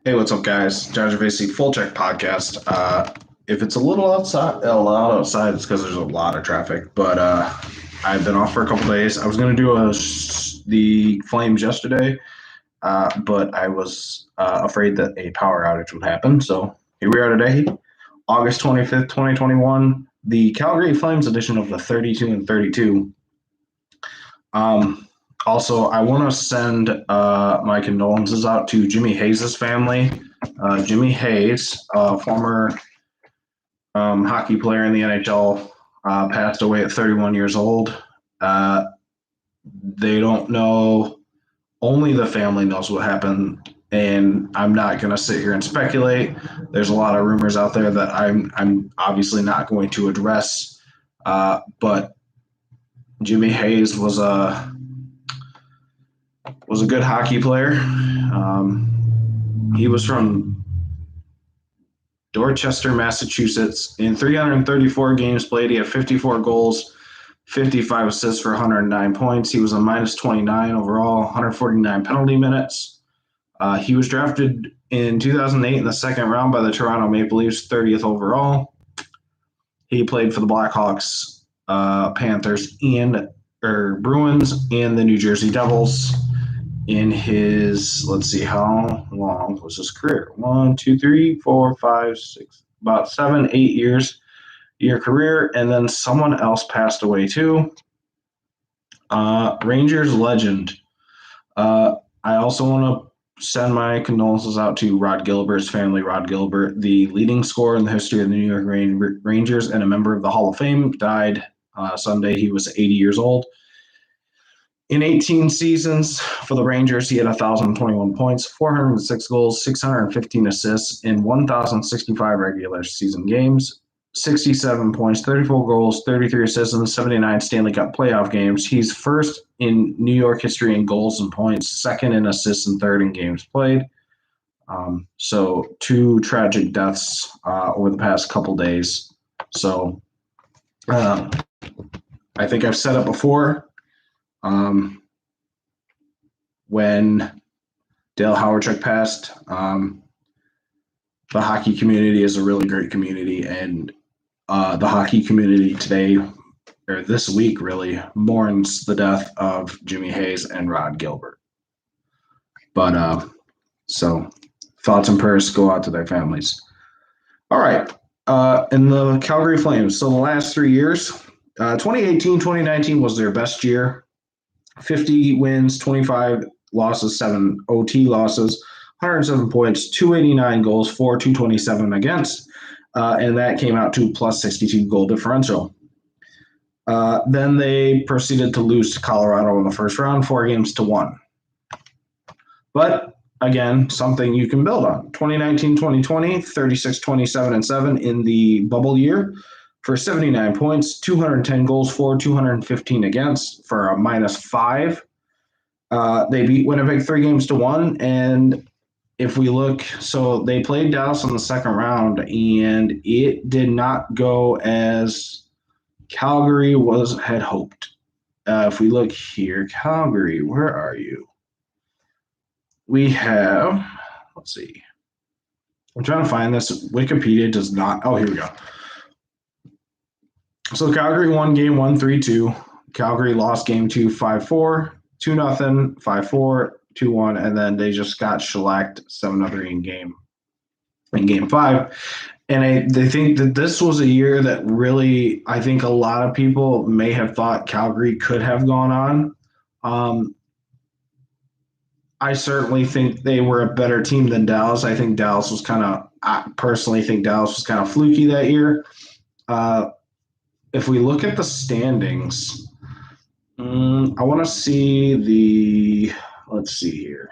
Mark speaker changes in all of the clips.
Speaker 1: Hey, what's up, guys? John Gervasi, Full Check Podcast. If it's a lot outside, it's because there's a lot of traffic. But I've been off for a couple days. I was going to do the Flames yesterday, but I was afraid that a power outage would happen. So here we are today, August 25th, 2021, the Calgary Flames edition of the 32 and 32. Um, Also, I want to send my condolences out to Jimmy Hayes' family. Jimmy Hayes, former hockey player in the NHL, passed away at 31 years old. Uh, they don't know, only the family knows what happened. And I'm not going to sit here and speculate. There's a lot of rumors out there that I'm obviously not going to address. But Jimmy Hayes was a good hockey player. He was from Dorchester, Massachusetts. In 334 games played, he had 54 goals, 55 assists for 109 points. He was a minus 29 overall, 149 penalty minutes. He was drafted in 2008 in the second round by the Toronto Maple Leafs, 30th overall. He played for the Blackhawks, Panthers, and Bruins, and the New Jersey Devils. In his, let's see, how long was his career? 1, 2, 3, 4, 5, 6, about 7, 8 year career. And then someone else passed away too. Rangers legend. I also want to send my condolences out to Rod Gilbert's family. Rod Gilbert, the leading scorer in the history of the New York Rangers and a member of the Hall of Fame, died Sunday. He was 80 years old. In 18 seasons for the Rangers, he had 1,021 points, 406 goals, 615 assists in 1,065 regular season games, 67 points, 34 goals, 33 assists in 79 Stanley Cup playoff games. He's first in New York history in goals and points, second in assists, and third in games played. So two tragic deaths over the past couple days. So I think I've said it before. When Dale Hawerchuk passed, the hockey community is a really great community, and the hockey community today, or this week really, mourns the death of Jimmy Hayes and Rod Gilbert. But so thoughts and prayers go out to their families. All right. In the Calgary Flames, so the last 3 years, 2018, 2019 was their best year. 50 wins, 25 losses, 7 OT losses, 107 points, 289 goals for, 227 against, and that came out to plus 62 goal differential. Then they proceeded to lose to Colorado in the first round, 4-1. But again, something you can build on. 2019, 2020, 36, 27, and 7 in the bubble year for 79 points, 210 goals for, 215 against for a -5. They beat Winnipeg 3-1. And if we look, so they played Dallas in the second round, and it did not go as Calgary had hoped. If we look here, Calgary, where are you? We have, let's see. I'm trying to find this. Wikipedia does not. Oh, here we go. So Calgary won game 1, 3-2. Calgary lost game 2, 5-4, 2-0, 5-4, 2-1, and then they just got shellacked 7-3 in game 5. And they think that this was a year that really, I think a lot of people may have thought Calgary could have gone on. I certainly think they were a better team than Dallas. I personally think Dallas was kind of fluky that year. If we look at the standings, I want to see let's see here.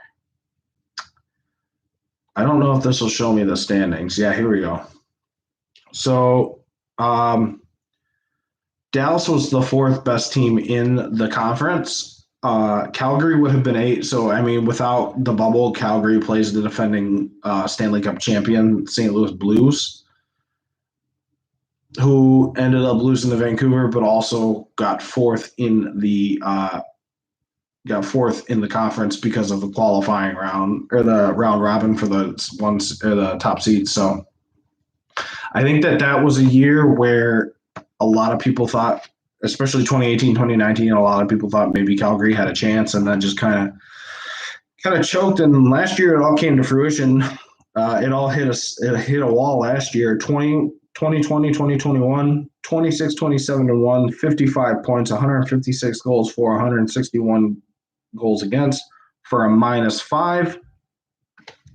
Speaker 1: I don't know if this will show me the standings. Yeah, here we go. So Dallas was the fourth best team in the conference. Calgary would have been 8. So, I mean, without the bubble, Calgary plays the defending Stanley Cup champion, St. Louis Blues, who ended up losing to Vancouver, but also got fourth in the got fourth in the conference because of the qualifying round or the round robin for the ones or the top seeds. So I think that was a year where a lot of people thought, especially 2018, 2019, a lot of people thought maybe Calgary had a chance, and then just kind of choked. And last year, it all came to fruition. It all hit a wall last year. 2020, 2021, 26, 27 to 1, 55 points, 156 goals for, 161 goals against for a -5.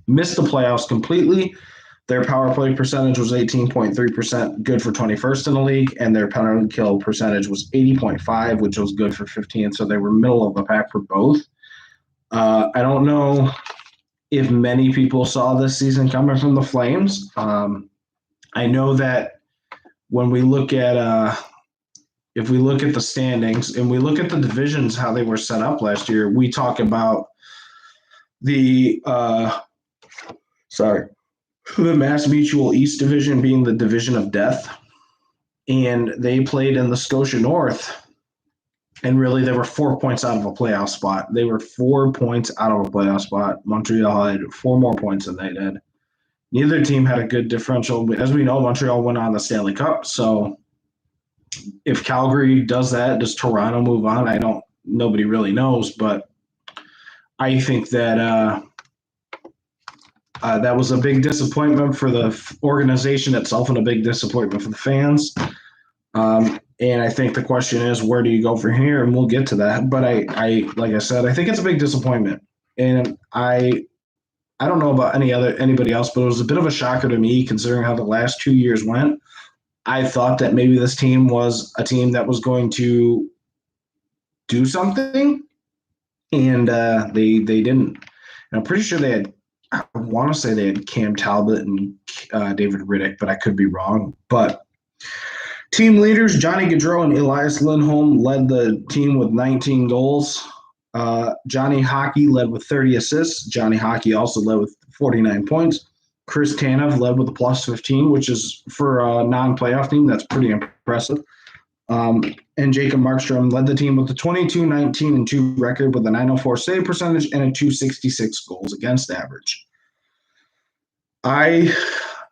Speaker 1: Missed the playoffs completely. Their power play percentage was 18.3%, good for 21st in the league, and their penalty kill percentage was 80.5, which was good for 15th. So they were middle of the pack for both. I don't know if many people saw this season coming from the Flames. I know that when we look at if we look at the standings and we look at the divisions, how they were set up last year, we talk about the Mass Mutual East Division being the division of death, and they played in the Scotia North, and really they were 4 points out of a playoff spot. They were 4 points out of a playoff spot. Montreal had 4 more points than they did. Neither team had a good differential. As we know, Montreal went on the Stanley Cup, so if Calgary does that, does Toronto move on? Nobody really knows, but I think that that was a big disappointment for the organization itself and a big disappointment for the fans. And I think the question is, where do you go from here? And we'll get to that. But I like I said, I think it's a big disappointment. And I don't know about anybody else, but it was a bit of a shocker to me considering how the last 2 years went. I thought that maybe this team was a team that was going to do something, and they didn't. And I'm pretty sure they had. I want to say they had Cam Talbot and David Riddick, but I could be wrong. But team leaders Johnny Gaudreau and Elias Lindholm led the team with 19 goals. Johnny Hockey led with 30 assists. Johnny Hockey also led with 49 points. Chris Tanev led with a +15, which is for a non-playoff team, that's pretty impressive. And Jacob Markstrom led the team with a 22-19-2 record with a .904 save percentage and a .266 goals against average. I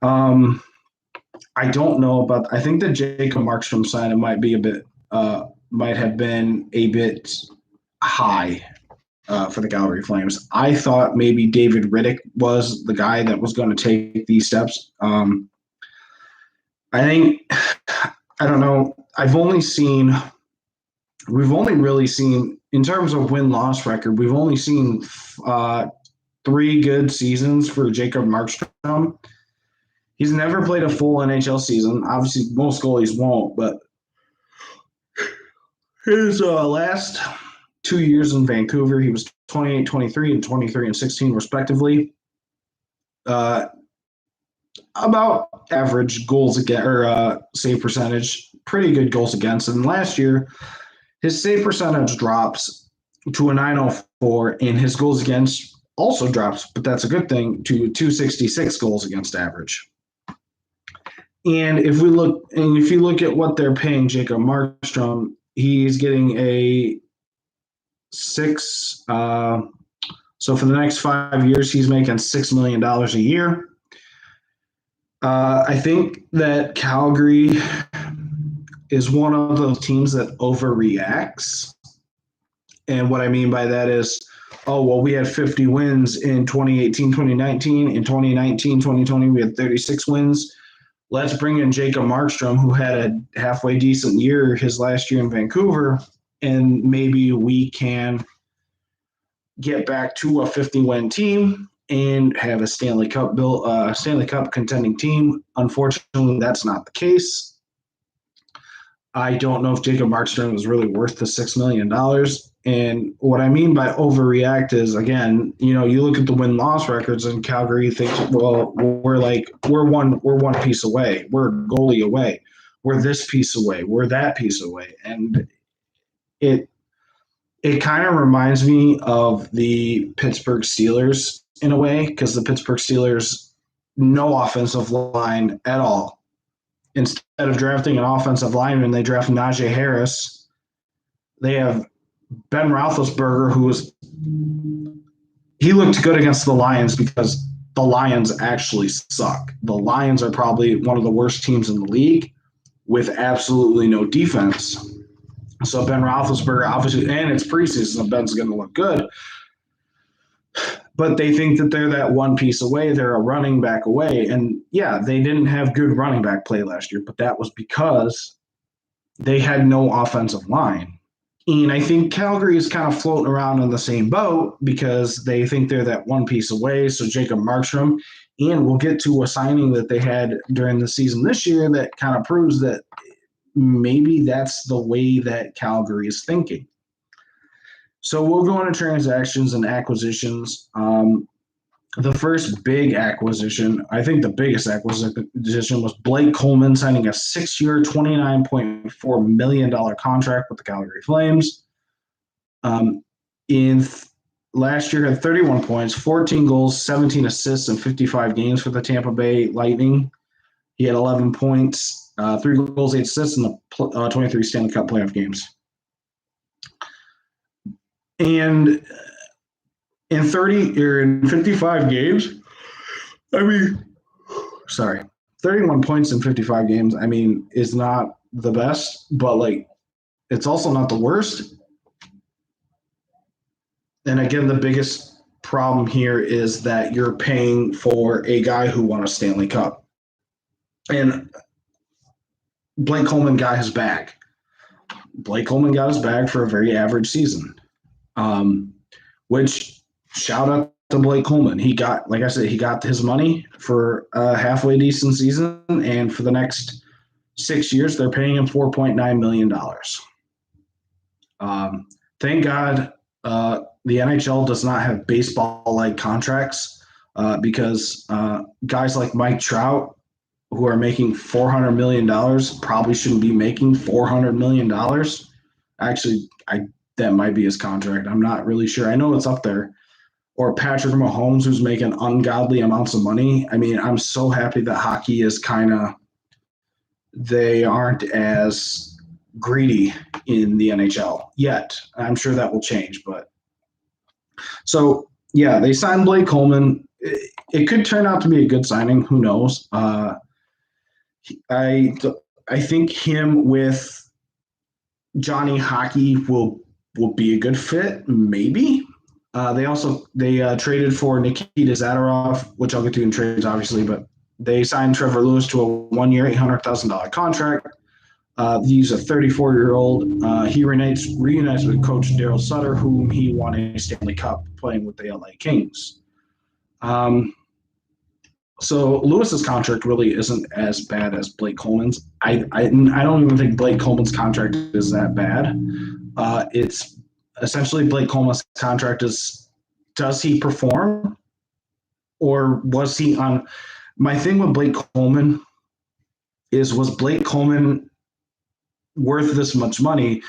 Speaker 1: don't know about. I think the Jacob Markstrom signing might have been a bit high for the Calgary Flames. I thought maybe David Riddick was the guy that was going to take these steps. I don't know. We've only really seen, in terms of win-loss record, we've only seen 3 good seasons for Jacob Markstrom. He's never played a full NHL season. Obviously, most goalies won't, but his last 2 years in Vancouver, he was 28-23 and 23-16 respectively. About average goals against or save percentage, pretty good goals against. And last year, his save percentage drops to a .904, and his goals against also drops, but that's a good thing, to 266 goals against average. And if you look at what they're paying Jacob Markstrom, he's getting a 6. So for the next 5 years, he's making $6 million a year. I think that Calgary is one of those teams that overreacts. And what I mean by that is, we had 50 wins in 2018, 2019. In 2019, 2020, we had 36 wins. Let's bring in Jacob Markstrom, who had a halfway decent year his last year in Vancouver, and maybe we can get back to a 50-win team and have a Stanley Cup contending team. Unfortunately, that's not the case. I don't know if Jacob Markstrom is really worth the $6 million. And what I mean by overreact is, again, you look at the win-loss records in Calgary, you think, well, we're one piece away. We're a goalie away. We're this piece away. We're that piece away. And it kind of reminds me of the Pittsburgh Steelers in a way, because the Pittsburgh Steelers, no offensive line at all. Instead of drafting an offensive lineman, they draft Najee Harris. They have Ben Roethlisberger, he looked good against the Lions because the Lions actually suck. The Lions are probably one of the worst teams in the league with absolutely no defense. So Ben Roethlisberger, obviously, and it's preseason, so Ben's going to look good. But they think that they're that one piece away. They're a running back away. And yeah, they didn't have good running back play last year, but that was because they had no offensive line. And I think Calgary is kind of floating around in the same boat because they think they're that one piece away. So Jacob Markstrom, and we'll get to a signing that they had during the season this year that kind of proves that maybe that's the way that Calgary is thinking. So we'll go into transactions and acquisitions. The first big acquisition, I think the biggest acquisition, was Blake Coleman signing a 6-year, $29.4 million contract with the Calgary Flames. In last year, had 31 points, 14 goals, 17 assists in 55 games for the Tampa Bay Lightning. He had 11 points, 3 goals, 8 assists in the 23 Stanley Cup playoff games. And in 55 games, 31 points in 55 games, is not the best, but it's also not the worst. And again, the biggest problem here is that you're paying for a guy who won a Stanley Cup. And Blake Coleman got his bag. Blake Coleman got his bag for a very average season, which shout out to Blake Coleman. He got, like I said, he got his money for a halfway decent season, and for the next 6 years, they're paying him $4.9 million. Thank God the NHL does not have baseball-like contracts because guys like Mike Trout, who are making $400 million, probably shouldn't be making $400 million. Actually, that might be his contract. I'm not really sure. I know it's up there. Or Patrick Mahomes, who's making ungodly amounts of money. I'm so happy that hockey is they aren't as greedy in the NHL yet. I'm sure that will change. But so, yeah, they signed Blake Coleman. It could turn out to be a good signing. Who knows? I think him with Johnny Hockey will be a good fit, maybe. They traded for Nikita Zadorov, which I'll get to in trades, obviously, but they signed Trevor Lewis to a 1-year, $800,000 contract. He's a 34-year-old. He reunites with Coach Daryl Sutter, whom he won a Stanley Cup playing with the LA Kings. So Lewis's contract really isn't as bad as Blake Coleman's. I don't even think Blake Coleman's contract is that bad. It's essentially Blake Coleman's contract is, does he perform, or was he on? My thing with Blake Coleman is, was Blake Coleman worth this much money,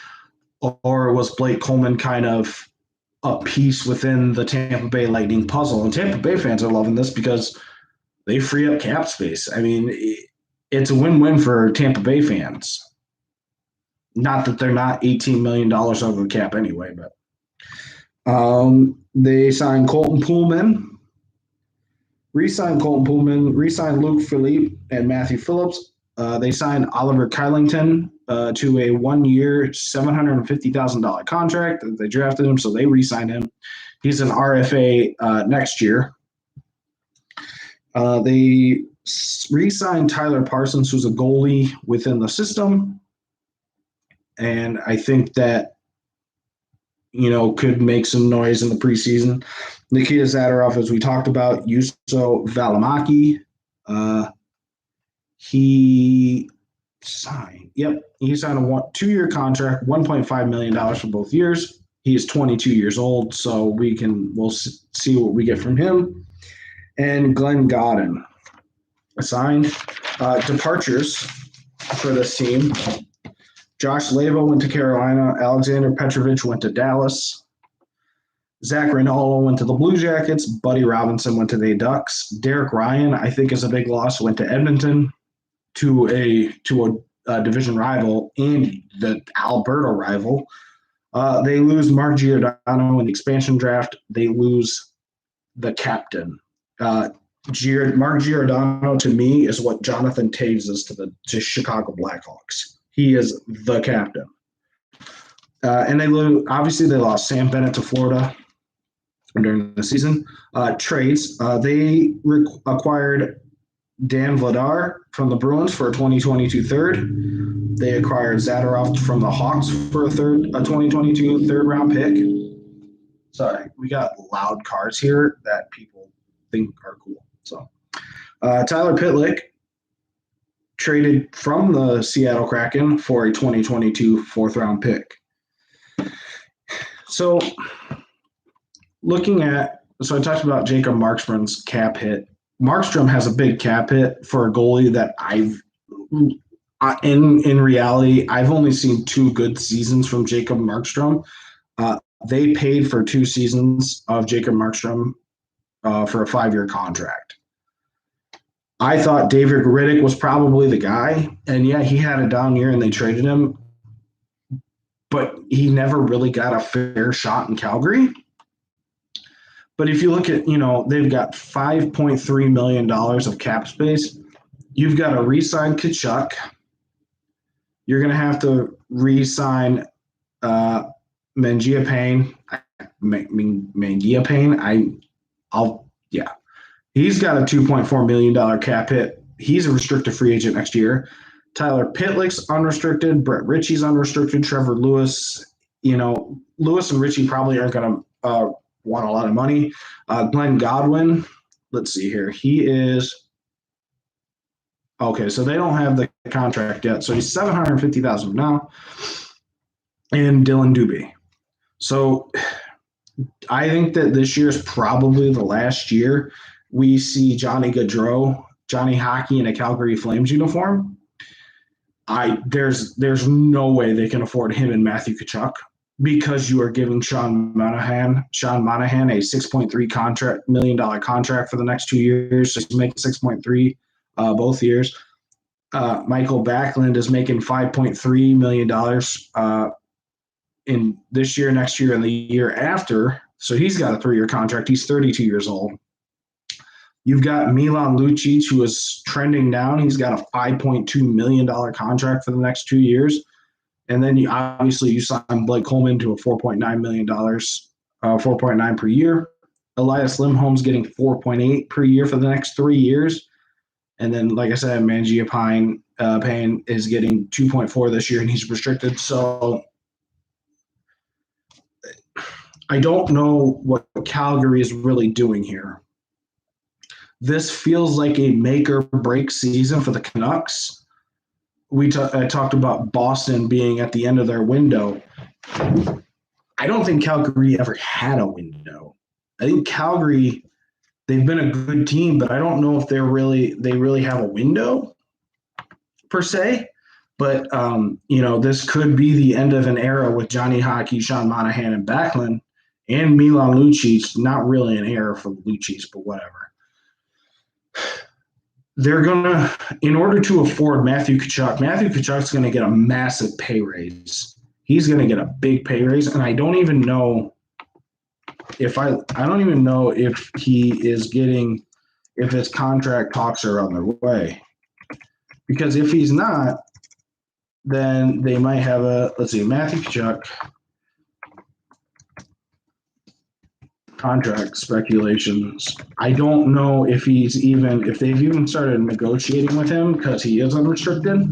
Speaker 1: or was Blake Coleman kind of a piece within the Tampa Bay Lightning puzzle? And Tampa Bay fans are loving this because they free up cap space. It's a win-win for Tampa Bay fans. Not that they're not $18 million over the cap anyway, but they signed Colton Poolman, re-signed Luke Philippe and Matthew Phillips. They signed Oliver Kylington to a 1-year, $750,000 contract. They drafted him, so they re-signed him. He's an RFA next year. They re-signed Tyler Parsons, who's a goalie within the system. And I think that, could make some noise in the preseason. Nikita Zadorov, as we talked about, Juuso Valimaki. He signed a 2-year contract, $1.5 million for both years. He is 22 years old, so we'll see what we get from him. And Glenn Godden signed. Departures for this team. Josh Lavo went to Carolina. Alexander Petrovich went to Dallas. Zach Rinaldo went to the Blue Jackets. Buddy Robinson went to the Ducks. Derek Ryan, I think, is a big loss, went to Edmonton, to a division rival and the Alberta rival. They lose Mark Giordano in the expansion draft. They lose the captain. Mark Giordano to me is what Jonathan Taves is to Chicago Blackhawks. He is the captain. And they lost Sam Bennett to Florida during the season. Trades. They acquired Dan Vladar from the Bruins for a 2022 third. They acquired Zadorov from the Hawks for a 2022 third round pick. Sorry, we got loud cars here that people think are cool. So Tyler Pitlick traded from the Seattle Kraken for a 2022 fourth round pick. So I talked about Jacob Markstrom's cap hit. Markstrom has a big cap hit for a goalie that in reality, I've only seen 2 good seasons from Jacob Markstrom. They paid for 2 seasons of Jacob Markstrom for a 5-year contract. I thought David Riddick was probably the guy, and yeah, he had a down year and they traded him, but he never really got a fair shot in Calgary. But if you look at, they've got $5.3 million of cap space. You've got to re-sign Tkachuk. You're going to have to re-sign Mangiapane. He's got a $2.4 million cap hit. He's a restricted free agent next year. Tyler Pitlick's unrestricted. Brett Ritchie's unrestricted. Trevor Lewis. Lewis and Ritchie probably aren't going to want a lot of money. Glenn Godwin, let's see here. He is okay. So they don't have the contract yet. So he's $750,000 now. And Dylan Dubé. So I think that this year is probably the last year we see Johnny Gaudreau, Johnny Hockey in a Calgary Flames uniform. There's no way they can afford him and Matthew Tkachuk, because you are giving Sean Monahan a $6.3 million contract for the next 2 years. So he's making 6.3 both years. Michael Backlund is making $5.3 million in this year, next year, and the year after. So he's got a 3-year contract. He's 32 years old. You've got Milan Lucic, who is trending down. He's got a $5.2 million contract for the next 2 years. And then you sign Blake Coleman to a $4.9 million, $4.9 per year. Elias Lindholm's getting $4.8 per year for the next 3 years. And then, like I said, Mangiapane Payne is getting $2.4 this year, and he's restricted. So I don't know what Calgary is really doing here. This feels like a make or break season for the Canucks. I talked about Boston being at the end of their window. I don't think Calgary ever had a window. I think Calgary, they've been a good team, but I don't know if they really have a window per se. But this could be the end of an era with Johnny Hockey, Sean Monahan, and Backlund, and Milan Lucic. Not really an era for Lucic, but whatever. They're gonna, in order to afford Matthew Tkachuk's gonna get a massive pay raise. He's gonna get a big pay raise, and I don't even know if he is getting, if his contract talks are on their way. Because if he's not, then they might have Matthew Tkachuk contract speculations. I don't know if they've even started negotiating with him, because he is unrestricted.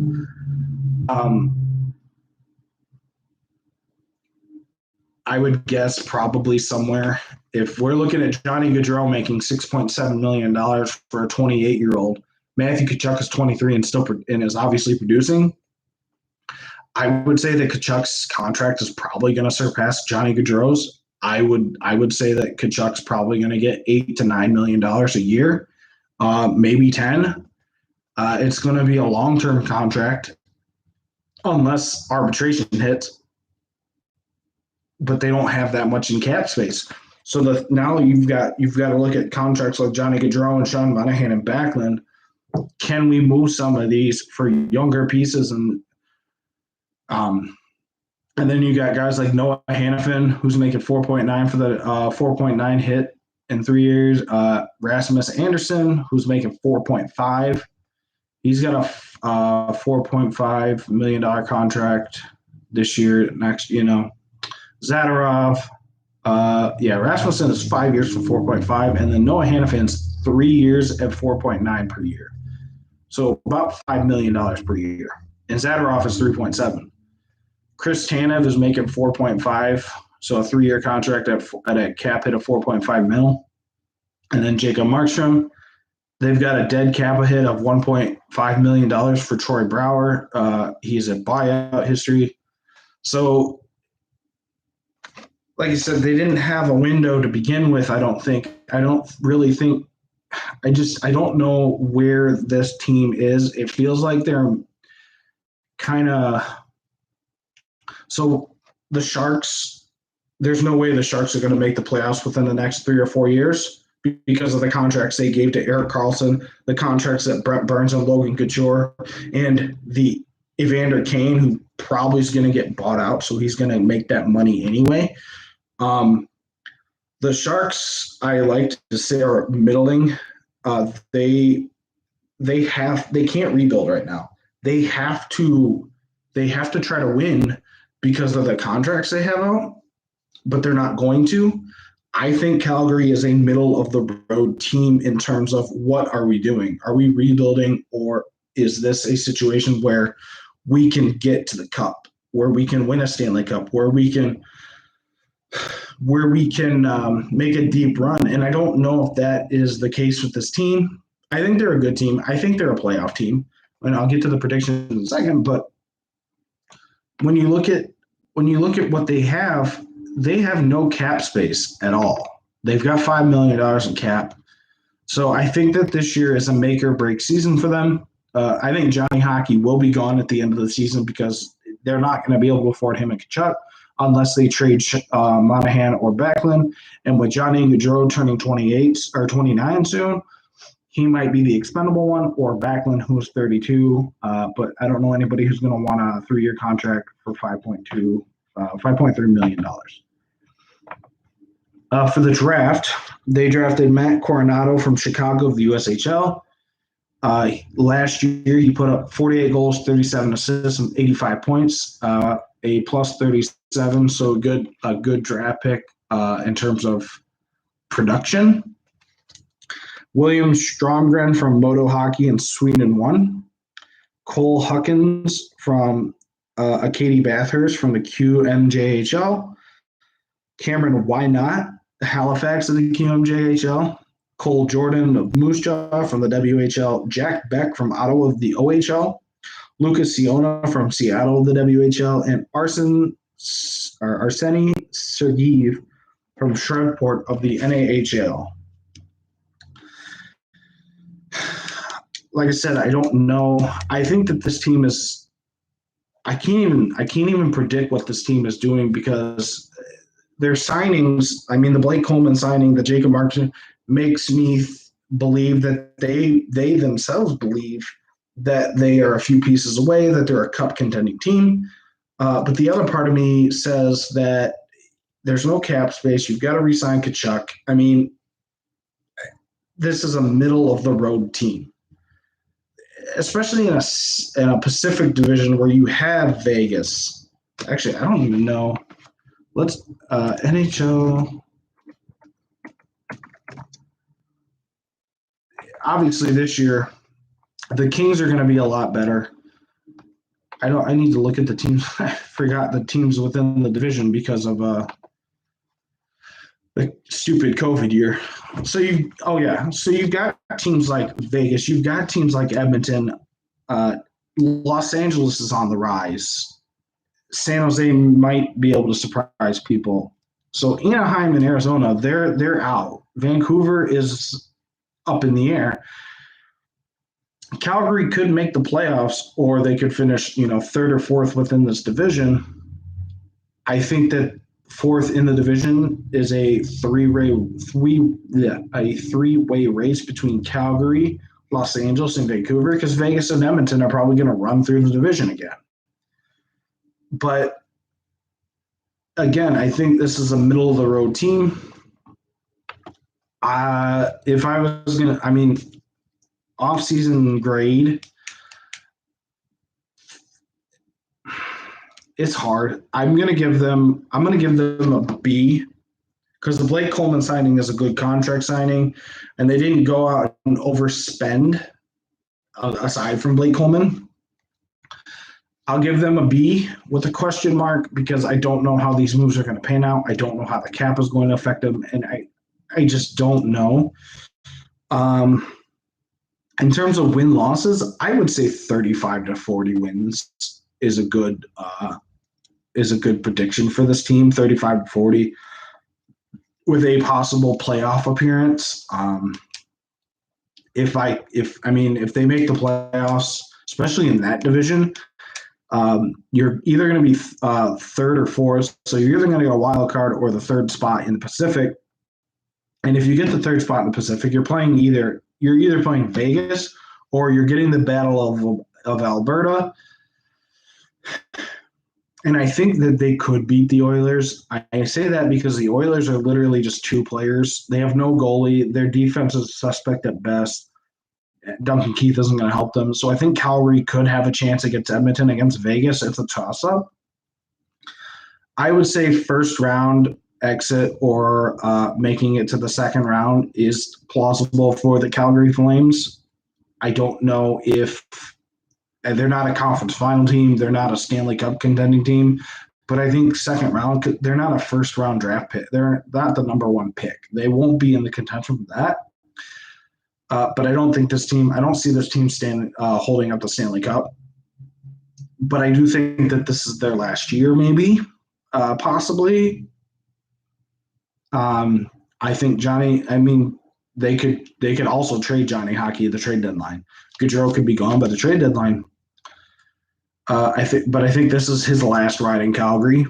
Speaker 1: I would guess probably somewhere, if we're looking at Johnny Gaudreau making $6.7 million for a 28-year-old, Matthew Tkachuk is 23 and is obviously producing. I would say that Tkachuk's contract is probably going to surpass Johnny Gaudreau's. I would say that Tkachuk's probably going to get $8 to $9 million a year, maybe 10. It's going to be a long-term contract, unless arbitration hits. But they don't have that much in cap space. So now you've got to look at contracts like Johnny Gaudreau and Sean Monahan and Backlund. Can we move some of these for younger pieces? And And then you got guys like Noah Hannafin, who's making 4.9 for the 4.9 hit in 3 years. Rasmus Anderson, who's making 4.5. He's got a $4.5 million contract this year. Next, Zadorov. Rasmussen is 5 years for 4.5, and then Noah Hannafin's 3 years at 4.9 per year. So about $5 million per year. And Zadorov is 3.7. Chris Tanev is making 4.5, so a 3-year contract at a cap hit of 4.5 mil. And then Jacob Markstrom, they've got a dead cap hit of $1.5 million for Troy Brouwer. He's a buyout history. So, like I said, they didn't have a window to begin with, I don't think. I don't really think – I don't know where this team is. It feels like they're kind of – so the Sharks, there's no way the Sharks are going to make the playoffs within the next 3 or 4 years because of the contracts they gave to Erik Karlsson, the contracts that Brent Burns and Logan Couture, and the Evander Kane, who probably is going to get bought out, so he's going to make that money anyway. The Sharks, I like to say, are middling. They can't rebuild right now. They have to try to win because of the contracts they have out, but they're not going to. I think Calgary is a middle of the road team in terms of what are we doing? Are we rebuilding, or is this a situation where we can get to the cup, where we can win a Stanley Cup, where we can make a deep run? And I don't know if that is the case with this team. I think they're a good team. I think they're a playoff team, and I'll get to the predictions in a second. But when you look at what they have no cap space at all. They've got $5 million in cap. So I think that this year is a make or break season for them. I think Johnny Hockey will be gone at the end of the season because they're not going to be able to afford him and Tkachuk unless they trade Monahan or Backlund. And with Johnny Gaudreau turning 28 or 29 soon, he might be the expendable one, or Backlund, who's 32. But I don't know anybody who's going to want a 3-year contract for $5.3 million. For the draft, they drafted Matt Coronado from Chicago of the USHL. Last year, he put up 48 goals, 37 assists, and 85 points, a plus 37, so a good draft pick in terms of production. William Stromgren from Modo Hockey in Sweden 1. Cole Huckins from Acadie Bathurst from the QMJHL. Cameron Wynot, Halifax of the QMJHL. Cole Jordan of Moose Jaw from the WHL. Jack Beck from Ottawa of the OHL. Lucas Siona from Seattle of the WHL. And Arseny Sergeev from Shreveport of the NAHL. Like I said, I don't know. I think that this team is – I can't even predict what this team is doing because their signings – I mean, the Blake Coleman signing, the Jacob Markstrom, makes me believe that they themselves believe that they are a few pieces away, that they're a cup contending team. But the other part of me says that there's no cap space. You've got to re-sign Tkachuk. I mean, this is a middle of the road team, especially in a Pacific division where you have Vegas. Actually, I don't even know. Let's NHL. Obviously, this year, the Kings are going to be a lot better. I need to look at the teams. I forgot the teams within the division because of the stupid COVID year. So you've got teams like Vegas. You've got teams like Edmonton. Los Angeles is on the rise. San Jose might be able to surprise people. So Anaheim and Arizona, they're out. Vancouver is up in the air. Calgary could make the playoffs, or they could finish, third or fourth within this division. I think that fourth in the division is a three-way race between Calgary, Los Angeles, and Vancouver, because Vegas and Edmonton are probably going to run through the division again. But again, I think this is a middle of the road team. If I was gonna, I mean, off season grade, it's hard. I'm gonna give them a B because the Blake Coleman signing is a good contract signing, and they didn't go out and overspend aside from Blake Coleman. I'll give them a B with a question mark because I don't know how these moves are going to pan out. I don't know how the cap is going to affect them, and I just don't know. Um, in terms of win losses, I would say 35 to 40 wins is a good prediction for this team. 35 to 40 with a possible playoff appearance. If they make the playoffs, especially in that division, you're either going to be third or fourth. So you're either going to get a wild card or the third spot in the Pacific. And if you get the third spot in the Pacific, you're either playing Vegas or you're getting the Battle of Alberta. And I think that they could beat the Oilers. I say that because the Oilers are literally just two players. They have no goalie. Their defense is suspect at best. Duncan Keith isn't going to help them. So I think Calgary could have a chance against Edmonton. Against Vegas, it's a toss-up. I would say first round exit or making it to the second round is plausible for the Calgary Flames. I don't know if they're not a conference final team. They're not a Stanley Cup contending team. But I think second round, they're not a first round draft pick. They're not the number one pick. They won't be in the contention for that. But I don't see this team holding up the Stanley Cup. But I do think that this is their last year, maybe, possibly. I think they could also trade Johnny Hockey at the trade deadline. Gaudreau could be gone by the trade deadline. I think this is his last ride in Calgary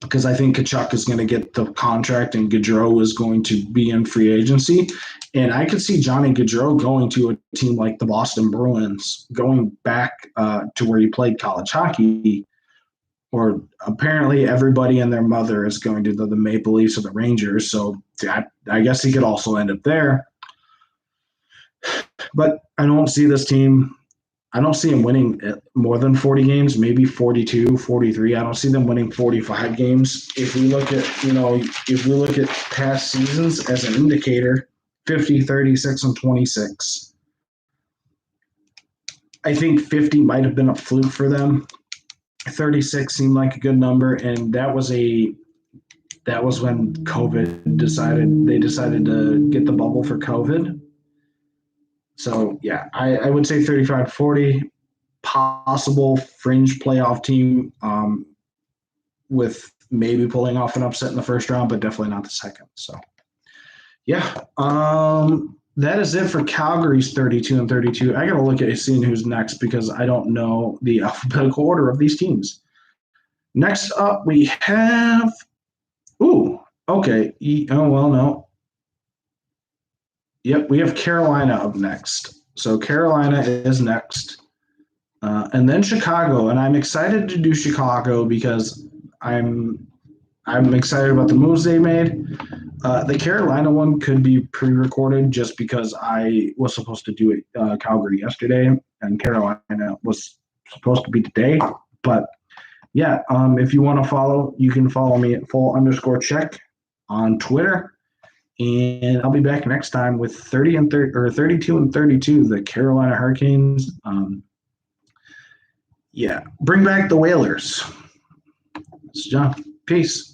Speaker 1: because I think Tkachuk is going to get the contract and Gaudreau is going to be in free agency. And I could see Johnny Gaudreau going to a team like the Boston Bruins, going back to where he played college hockey. Or apparently everybody and their mother is going to the Maple Leafs or the Rangers. So I guess he could also end up there. But I don't see this team. I don't see him winning more than 40 games, maybe 42, 43. I don't see them winning 45 games. If we look at past seasons as an indicator, 50, 36, and 26. I think 50 might have been a fluke for them. 36 seemed like a good number, and that was when COVID decided to get the bubble for COVID. So yeah, I would say 35-40, possible fringe playoff team, with maybe pulling off an upset in the first round, but definitely not the second. So yeah, that is it for Calgary's 32-32. I gotta look at seeing who's next because I don't know the alphabetical order of these teams. Next up, we have. Okay. Oh well, no. Yep, we have Carolina up next. So Carolina is next, and then Chicago. And I'm excited to do Chicago because I'm excited about the moves they made. The Carolina one could be pre-recorded just because I was supposed to do it Calgary yesterday, and Carolina was supposed to be today. But yeah, if you want to follow, you can follow me at @full_check on Twitter. And I'll be back next time with 32-32, the Carolina Hurricanes. Yeah, bring back the Whalers. It's John. Peace.